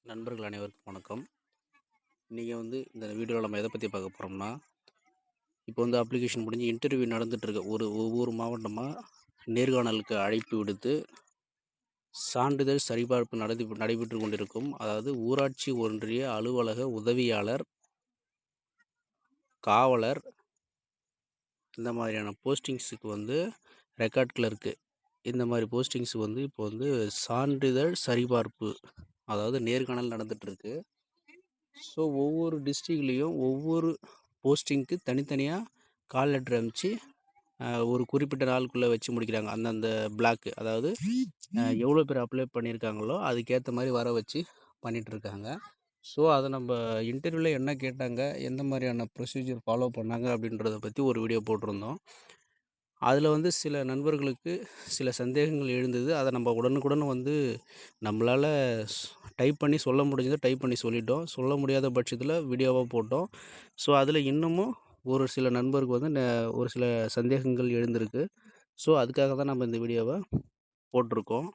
நண்பர்கள் அனைவருக்கும் வணக்கம். இன்றைக்கி இந்த வீடியோவில் நம்ம எதை பற்றி பார்க்க போகிறோம்னா, இப்போ அப்ளிகேஷன் முடிஞ்சு இன்டர்வியூ நடந்துகிட்ருக்கு. ஒவ்வொரு மாவட்டமாக நேர்காணலுக்கு அழைப்பு விடுத்து சான்றிதழ் சரிபார்ப்பு நடைபெற்று கொண்டிருக்கும். அதாவது ஊராட்சி ஒன்றிய அலுவலக உதவியாளர், காவலர் இந்த மாதிரியான போஸ்டிங்ஸுக்கு ரெக்கார்ட் கிளர்க்கு இந்த மாதிரி போஸ்டிங்ஸுக்கு இப்போ சான்றிதழ் சரிபார்ப்பு, அதாவது நேர்காணல் நடந்துகிட்ருக்கு. ஸோ ஒவ்வொரு டிஸ்ட்ரிக்ட்லேயும் ஒவ்வொரு போஸ்டிங்க்கு தனித்தனியாக கால் லெட்டர் அனுப்பிச்சு ஒரு குறிப்பிட்ட நாளுக்குள்ளே வச்சு முடிக்கிறாங்க. அந்தந்த பிளாக்கு, அதாவது எவ்வளோ பேர் அப்ளை பண்ணியிருக்காங்களோ அதுக்கேற்ற மாதிரி வர வச்சு பண்ணிகிட்ருக்காங்க. ஸோ அதை நம்ம இன்டர்வியூவில் என்ன கேட்டாங்க, எந்த மாதிரியான ப்ரொசீஜர் ஃபாலோ பண்ணாங்க அப்படின்றத பற்றி ஒரு வீடியோ போட்டிருந்தோம். அதில் சில நண்பர்களுக்கு சில சந்தேகங்கள் எழுந்தது. அதை நம்ம உடனுக்குடன் நம்மளால் டைப் பண்ணி சொல்ல முடிஞ்சதை டைப் பண்ணி சொல்லிட்டோம். சொல்ல முடியாத பட்சத்தில் வீடியோவாக போட்டோம். ஸோ அதில் இன்னமும் ஒரு சில நண்பருக்கு ஒரு சில சந்தேகங்கள் எழுந்திருக்கு. ஸோ அதுக்காக தான் நம்ம இந்த வீடியோவை போட்டிருக்கோம்.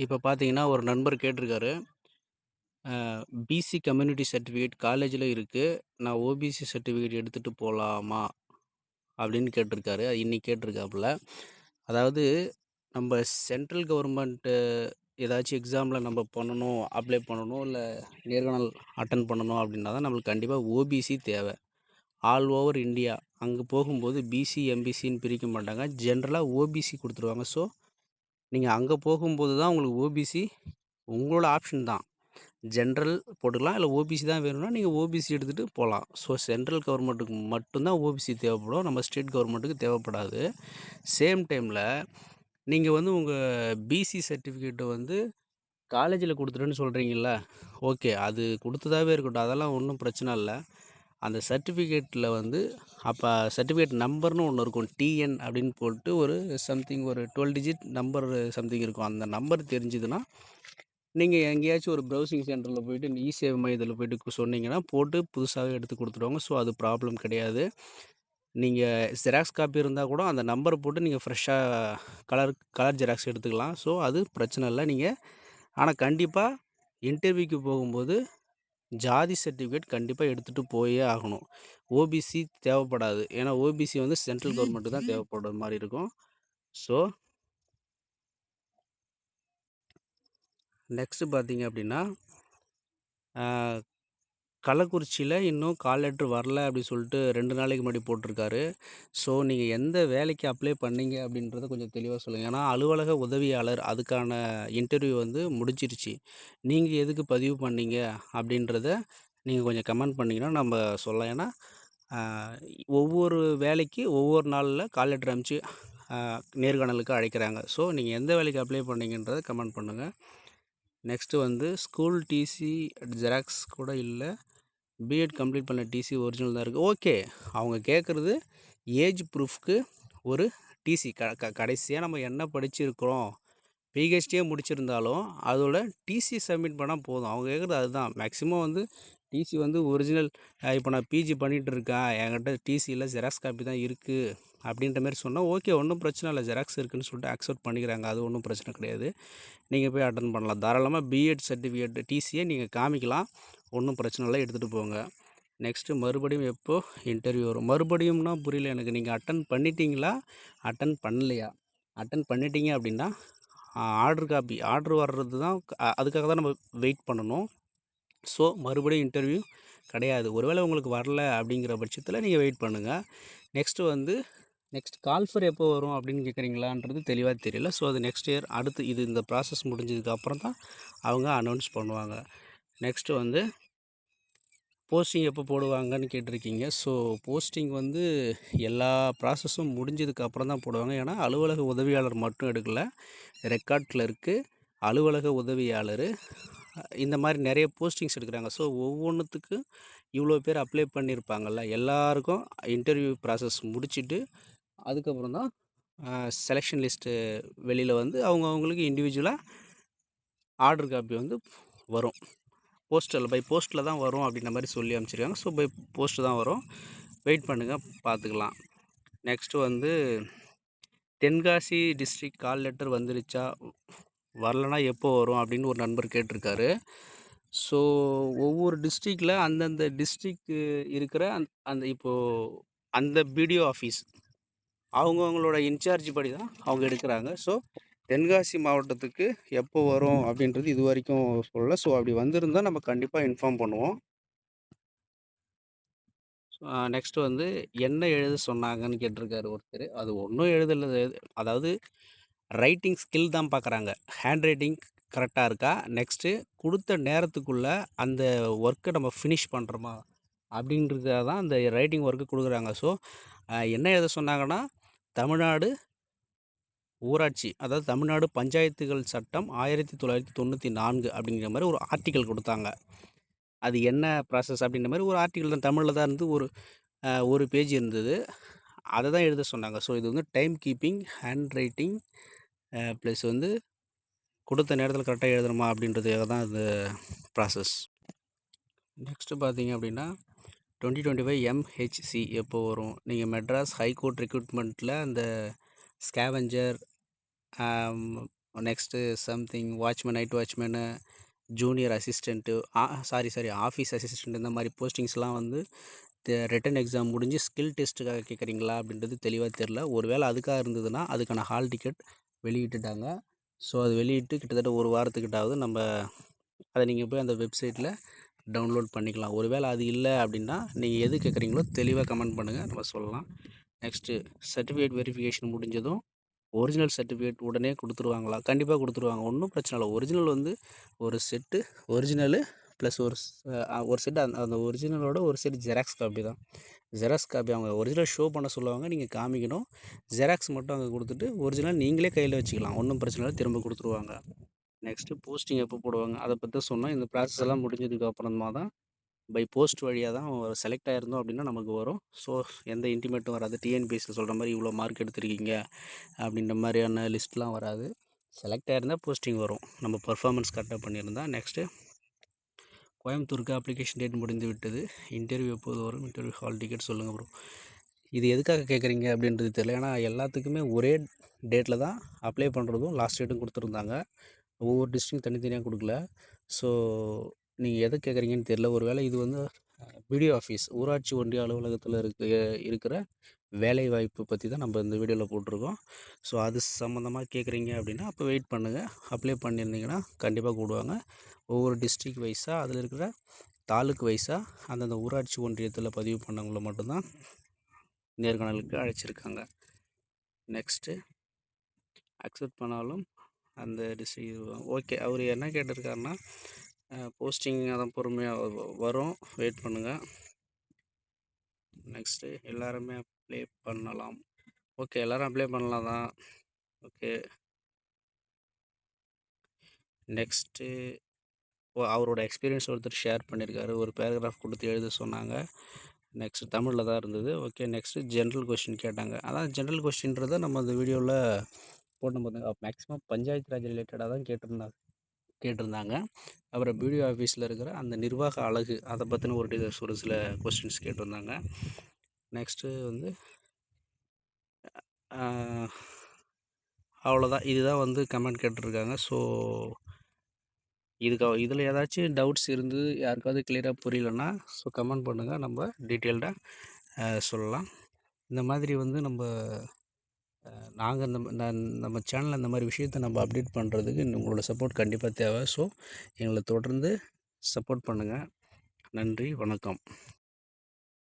இப்போ பார்த்தீங்கன்னா, ஒரு நண்பர் கேட்டிருக்காரு, பிசி கம்யூனிட்டி சர்டிஃபிகேட் காலேஜில் இருக்குது, நான் ஓபிசி சர்டிஃபிகேட் எடுத்துகிட்டு போகலாமா அப்படின்னு கேட்டிருக்காரு. இன்றைக்கி கேட்டிருக்காப்புல. அதாவது நம்ம சென்ட்ரல் கவர்மெண்ட்டு ஏதாச்சும் எக்ஸாமில் நம்ம பண்ணணும், அப்ளை பண்ணணும், இல்லை நேர்காணல் அட்டன் பண்ணணும் அப்படின்னா தான் நம்மளுக்கு கண்டிப்பாக ஓபிசி தேவை. ஆல் ஓவர் இந்தியா அங்கே போகும்போது பிசி, எம்பிசின்னு பிரிக்க மாட்டாங்க. ஜென்ரலாக ஓபிசி கொடுத்துருவாங்க. ஸோ நீங்கள் அங்கே போகும்போது தான் உங்களுக்கு ஓபிசி உங்களோட ஆப்ஷன் தான். ஜென்ரல் போட்டுக்கலாம், இல்லை ஓபிசி தான் வேணும்னா நீங்கள் ஓபிசி எடுத்துகிட்டு போகலாம். ஸோ சென்ட்ரல் கவர்மெண்ட்டுக்கு மட்டும்தான் ஓபிசி தேவைப்படும், நம்ம ஸ்டேட் கவர்மெண்ட்டுக்கு தேவைப்படாது. சேம் டைமில் நீங்கள் உங்கள் பிசி சர்டிஃபிகேட்டை காலேஜில் கொடுத்துட்டேன்னு சொல்கிறீங்கள, ஓகே, அது கொடுத்ததாகவே இருக்கட்டும், அதெல்லாம் ஒன்றும் பிரச்சனை இல்லை. அந்த சர்டிஃபிகேட்டில் அப்போ சர்டிஃபிகேட் நம்பர்னு ஒன்று இருக்கும், டிஎன் அப்படின்னு போட்டு ஒரு சம்திங் ஒரு 12 டிஜிட் நம்பர் சம்திங் இருக்கும். அந்த நம்பர் தெரிஞ்சுதுன்னா நீங்கள் எங்கேயாச்சும் ஒரு ப்ரௌசிங் சென்டரில் போய்ட்டு இ-சேவை மையத்தில் போய்ட்டு சொன்னீங்கன்னா போட்டு புதுசாகவே எடுத்து கொடுத்துருவாங்க. ஸோ அது ப்ராப்ளம் கிடையாது. நீங்கள் ஜெராக்ஸ் காப்பி இருந்தால் கூட அந்த நம்பரை போட்டு நீங்கள் ஃப்ரெஷ்ஷாக கலர் ஜெராக்ஸ் எடுத்துக்கலாம். ஸோ அது பிரச்சனை இல்லை. நீங்கள் ஆனால் கண்டிப்பாக இன்டர்வியூக்கு போகும்போது ஜாதி சர்டிஃபிகேட் கண்டிப்பாக எடுத்துகிட்டு போயே ஆகணும். ஓபிசி தேவைப்படாது. ஏன்னா ஓபிசி சென்ட்ரல் கவர்மெண்ட்டு தான் தேவைப்படுற மாதிரி இருக்கும். ஸோ நெக்ஸ்ட்டு பார்த்தீங்க அப்படின்னா, கள்ளக்குறிச்சியில் இன்னும் கால் லெட்ரு வரல அப்படின்னு சொல்லிட்டு 2 நாளைக்கு முன்னாடி போட்டிருக்காரு. ஸோ நீங்கள் எந்த வேலைக்கு அப்ளை பண்ணீங்க அப்படின்றத கொஞ்சம் தெளிவாக சொல்லுங்கள். ஏன்னா அலுவலக உதவியாளர் அதுக்கான இன்டர்வியூ முடிஞ்சிருச்சு. நீங்கள் எதுக்கு பதிவு பண்ணீங்க அப்படின்றத நீங்கள் கொஞ்சம் கமெண்ட் பண்ணிங்கன்னா நம்ம சொல்லலாம். ஏன்னா ஒவ்வொரு வேலைக்கு ஒவ்வொரு நாளில் கால் லெட்டர் அனுப்பிச்சு நேர்காணலுக்கு அழைக்கிறாங்க. ஸோ நீங்கள் எந்த வேலைக்கு அப்ளை பண்ணீங்கன்றதை கமெண்ட் பண்ணுங்கள். நெக்ஸ்ட்டு ஸ்கூல் டிசி ஜெராக்ஸ் கூட இல்லை, பிஎட் கம்ப்ளீட் பண்ண டிசி ஒரிஜினல் தான் இருக்குது. ஓகே, அவங்க கேட்குறது ஏஜ் ப்ரூஃப்க்கு ஒரு டிசி. கடைசியாக நம்ம என்ன படிச்சிருக்கிறோம், பிஹெச்டியே முடிச்சிருந்தாலும் அதோட டிசி சப்மிட் பண்ணால் போதும். அவங்க கேட்குறது அதுதான். Maximum TC original. இப்போ நான் பிஜி பண்ணிகிட்டு இருக்கேன், என்கிட்ட டிசி இல்லை, ஜெராக்ஸ் காப்பி தான் இருக்குது அப்படின்ற மாதிரி சொன்னால் ஓகே, ஒன்றும் பிரச்சனை இல்லை. ஜெராக்ஸ் இருக்குதுன்னு சொல்லிட்டு அக்செப்ட் பண்ணிக்கிறாங்க. அது ஒன்றும் பிரச்சனை கிடையாது. நீங்கள் போய் அட்டன் பண்ணலாம். தாராளமாக பிஎட் சர்டிஃபிகேட் டிசியை நீங்கள் காமிக்கலாம், ஒன்றும் பிரச்சனை இல்லை, எடுத்துகிட்டு போங்க. நெக்ஸ்ட்டு மறுபடியும் எப்போது இன்டர்வியூ வரும்? மறுபடியும்னா புரியல எனக்கு. நீங்கள் அட்டன் பண்ணிட்டீங்களா, அட்டன் பண்ணலையா? அட்டன் பண்ணிட்டீங்க அப்படின்னா ஆர்டர் வர்றது தான், அதுக்காக தான் நம்ம வெயிட் பண்ணணும். ஸோ மறுபடியும் இன்டர்வியூ கிடையாது. ஒருவேளை உங்களுக்கு வரல அப்படிங்கிற பட்சத்தில் நீங்கள் வெயிட் பண்ணுங்கள். நெக்ஸ்ட் கால்ஃபர் எப்போ வரும் அப்படின்னு கேட்குறீங்களான்றது தெளிவாக தெரியல. ஸோ அது நெக்ஸ்ட் இயர் அடுத்து இந்த ப்ராசஸ் முடிஞ்சதுக்கு அப்புறம் தான் அவங்க அனௌன்ஸ் பண்ணுவாங்க. நெக்ஸ்ட்டு போஸ்டிங் எப்போ போடுவாங்கன்னு கேட்டிருக்கீங்க. ஸோ போஸ்டிங் எல்லா ப்ராசஸும் முடிஞ்சதுக்கு அப்புறம் தான் போடுவாங்க. ஏன்னா அலுவலக உதவியாளர் மட்டும் எடுக்கலை, ரெக்கார்ட் கிளர்க்கு, அலுவலக உதவியாளர், இந்த மாதிரி நிறைய போஸ்டிங்ஸ் எடுக்கிறாங்க. ஸோ ஒவ்வொன்றுத்துக்கு இவ்வளோ பேர் அப்ளை பண்ணியிருப்பாங்கள்ல, எல்லாருக்கும் இன்டர்வியூ ப்ராசஸ் முடிச்சுட்டு அதுக்கப்புறம் தான் செலெக்ஷன் லிஸ்ட்டு வெளியில் அவங்கவுங்களுக்கு இண்டிவிஜுவலாக ஆர்டர் காப்பி வரும். பை போஸ்ட்டில் தான் வரும் அப்படின்ற மாதிரி சொல்லி அனுப்பிச்சிருக்காங்க. ஸோ பை போஸ்ட்டு தான் வரும். வெயிட் பண்ணுங்கள், பார்த்துக்கலாம். Next Tenkasi district call letter வந்துருச்சா, வரலன்னா எப்போ வரும் அப்படின்னு ஒரு நண்பர் கேட்டிருக்காரு. ஸோ ஒவ்வொரு டிஸ்ட்ரிக்டில் அந்தந்த டிஸ்ட்ரிக்கு இருக்கிற அந்த இப்போது அந்த பிடிஓ ஆஃபீஸ் அவங்கவுங்களோட இன்சார்ஜ் படி தான் அவங்க எடுக்கிறாங்க. ஸோ தென்காசி மாவட்டத்துக்கு எப்போ வரும் அப்படின்றது இது வரைக்கும் சொல்லல. ஸோ அப்படி வந்திருந்தால் நம்ம கண்டிப்பாக இன்ஃபார்ம் பண்ணுவோம். நெக்ஸ்ட்டு வந்து என்ன எழுத சொன்னாங்கன்னு கேட்டிருக்காரு ஒருத்தர். அது ஒன்றும் எழுதல. அதாவது ரைட்டிங் ஸ்கில் தான் பார்க்குறாங்க. ஹேண்ட் ரைட்டிங் கரெக்டாக இருக்கா, நெக்ஸ்ட்டு கொடுத்த நேரத்துக்குள்ளே அந்த ஒர்க்கை நம்ம ஃபினிஷ் பண்ணுறோமா அப்படின்றதுக்காக தான் அந்த ரைட்டிங் ஒர்க்கு கொடுக்குறாங்க. ஸோ என்ன எழுத சொன்னாங்கன்னா, தமிழ்நாடு ஊராட்சி, அதாவது தமிழ்நாடு பஞ்சாயத்துகள் சட்டம் 1994 அப்படிங்கிற மாதிரி ஒரு ஆர்டிக்கல் கொடுத்தாங்க. அது என்ன ப்ராசஸ் அப்படின்ற மாதிரி ஒரு ஆர்டிக்கல் தான், தமிழில் தான் இருந்து ஒரு பேஜ் இருந்தது. அதை தான் எழுத சொன்னாங்க. ஸோ இது வந்து time keeping, hand writing plus வந்து கொடுத்த நேரத்தில் கரெக்டாக எழுதணுமா அப்படின்றதுக்காக தான் இந்த ப்ராசஸ். நெக்ஸ்ட்டு பார்த்தீங்க அப்படின்னா 2025 MHC எப்போ வரும்? நீங்கள் மெட்ராஸ் ஹைகோர்ட் ரெக்ரூட்மெண்ட்டில் அந்த scavenger, next something watchman, night watchman, junior assistant, office assistant, இந்த மாதிரி போஸ்டிங்ஸ்லாம் வந்து ரிட்டன் எக்ஸாம் முடிஞ்சு ஸ்கில் டெஸ்ட்டுக்காக கேட்குறீங்களா அப்படின்றது தெளிவாக தெரில. ஒரு வேளை அதுக்காக இருந்ததுன்னா அதுக்கான ஹால் டிக்கெட் வெளியிட்டுட்டாங்க. ஸோ அது வெளியிட்டு கிட்டத்தட்ட ஒரு வாரத்துக்கிட்டாவது நம்ம அதை நீங்கள் போய் அந்த வெப்சைட்டில் டவுன்லோட் பண்ணிக்கலாம். ஒரு வேளை அது இல்லை அப்படின்னா நீங்கள் எது கேட்குறீங்களோ தெளிவாக கமெண்ட் பண்ணுங்கள், நம்ம சொல்லலாம். நெக்ஸ்ட்டு சர்டிஃபிகேட் வெரிஃபிகேஷன் முடிஞ்சதும் ஒரிஜினல் சர்டிஃபிகேட் உடனே கொடுத்துருவாங்களா? கண்டிப்பாக கொடுத்துருவாங்க. ஒன்றும் பிரச்சனை இல்லை. ஒரிஜினல் வந்து ஒரு செட்டு ஒரிஜினலு ப்ளஸ் ஒரு செட் அந்த ஒரிஜினலோட ஒரு செட் ஜெராக்ஸ் காப்பி தான். ஜெராக்ஸ் காப்பி அவங்க ஒரிஜினல் ஷோ பண்ண சொல்லுவாங்க, நீங்கள் காமிக்கணும். ஜெராக்ஸ் மட்டும் அங்கே கொடுத்துட்டு ஒரிஜினல் நீங்களே கையில் வச்சுக்கலாம். ஒன்றும் பிரச்சனை இல்லை, திரும்ப கொடுத்துருவாங்க. நெக்ஸ்ட்டு போஸ்டிங் எப்போ போடுவாங்க அதை பற்றி சொன்னால், இந்த ப்ராசஸ் எல்லாம் முடிஞ்சதுக்கு அப்புறமா தான் பை போஸ்ட் வழியாக தான் செலக்ட் ஆகிருந்தோம் அப்படின்னா நமக்கு வரும். ஸோ எந்த இன்டிமேட்டும் வராது. டிஎன்பிஎஸ்சியில் சொல்கிற மாதிரி இவ்வளோ மார்க் எடுத்திருக்கீங்க அப்படின்ற மாதிரியான லிஸ்ட்லாம் வராது. செலக்ட் ஆகிருந்தால் போஸ்டிங் வரும், நம்ம பர்ஃபார்மன்ஸ் கரெக்டாக பண்ணியிருந்தா. நெக்ஸ்ட்டு கோயம்புத்தூருக்கு அப்ளிகேஷன் டேட் முடிந்து விட்டது, இன்டர்வியூ எப்போது வரும், இன்டர்வியூ ஹால் டிக்கெட் சொல்லுங்கள் ப்ரோ. இது எதுக்காக கேட்குறீங்க அப்படின்றது தெரியல. ஏன்னா எல்லாத்துக்குமே ஒரே டேட்டில் தான் அப்ளை பண்ணுறதும் லாஸ்ட் டேட்டும் கொடுத்துருந்தாங்க. ஒவ்வொரு டிஸ்ட்ரிக்ட் தனித்தனியாக கொடுக்கல. ஸோ நீங்கள் எதை கேட்குறீங்கன்னு தெரில. ஒரு வேளை இது வந்து பிடிஓ ஆஃபீஸ், ஊராட்சி ஒன்றிய அலுவலகத்தில் இருக்கிற வேலைவாய்ப்பு பற்றி தான் நம்ம இந்த வீடியோவில் போட்டிருக்கோம். ஸோ அது சம்மந்தமாக கேட்குறீங்க அப்படின்னா அப்போ வெயிட் பண்ணுங்கள். அப்ளை பண்ணியிருந்தீங்கன்னா கண்டிப்பாக கூடுவாங்க. ஒவ்வொரு டிஸ்ட்ரிக் வைஸாக அதில் இருக்கிற தாலுக்கு வைஸாக அந்தந்த ஊராட்சி ஒன்றியத்தில் பதிவு பண்ணவங்கள மட்டும்தான் நேர்காணலுக்கு அழைச்சிருக்காங்க. நெக்ஸ்ட்டு அக்செப்ட் பண்ணாலும் அந்த டிஸ்ட்ரிக் ஓகே. அவர் என்ன கேட்டிருக்காருன்னா, போஸ்டிங் அதான் பொறுமையாக வரும், வெயிட் பண்ணுங்கள். நெக்ஸ்ட்டு எல்லாருமே அப்ளை பண்ணலாம். ஓகே, எல்லோரும் அப்ளை பண்ணலாம் தான். ஓகே. நெக்ஸ்ட்டு அவரோட எக்ஸ்பீரியன்ஸ் ஒருத்தர் ஷேர் பண்ணியிருக்காரு. ஒரு பேராகிராஃப் கொடுத்து எழுத சொன்னாங்க. நெக்ஸ்ட் தமிழில் தான் இருந்தது. ஓகே. நெக்ஸ்ட்டு ஜென்ரல் கொஸ்டின் கேட்டாங்க. அதான் ஜென்ரல் கொஸ்டின்றதை நம்ம அந்த வீடியோவில் போட்டு மேக்ஸிமம் பஞ்சாயத்து ராஜ் ரிலேட்டடாக தான் கேட்டிருந்தாங்க. அப்புறம் பிடிஓ ஆஃபீஸில் இருக்கிற அந்த நிர்வாக அலகு அதை பற்றின ஒரு சில கொஸ்டின்ஸ் கேட்டிருந்தாங்க. நெக்ஸ்ட்டு வந்து அவ்வளோதான். இதுதான் வந்து கமெண்ட் கேட்டிருக்காங்க. ஸோ இதில் ஏதாச்சும் டவுட்ஸ் இருந்து யாருக்காவது கிளியராக புரியலன்னா ஸோ கமெண்ட் பண்ணுங்கள், நம்ம டீட்டெயில்டாக சொல்லலாம். இந்த மாதிரி வந்து நாங்கள் நம்ம சேனலில் இந்த மாதிரி விஷயத்தை நம்ம அப்டேட் பண்ணுறதுக்கு உங்களோட சப்போர்ட் கண்டிப்பாக தேவை. ஸோ எங்களை தொடர்ந்து சப்போர்ட் பண்ணுங்கள். நன்றி, வணக்கம்.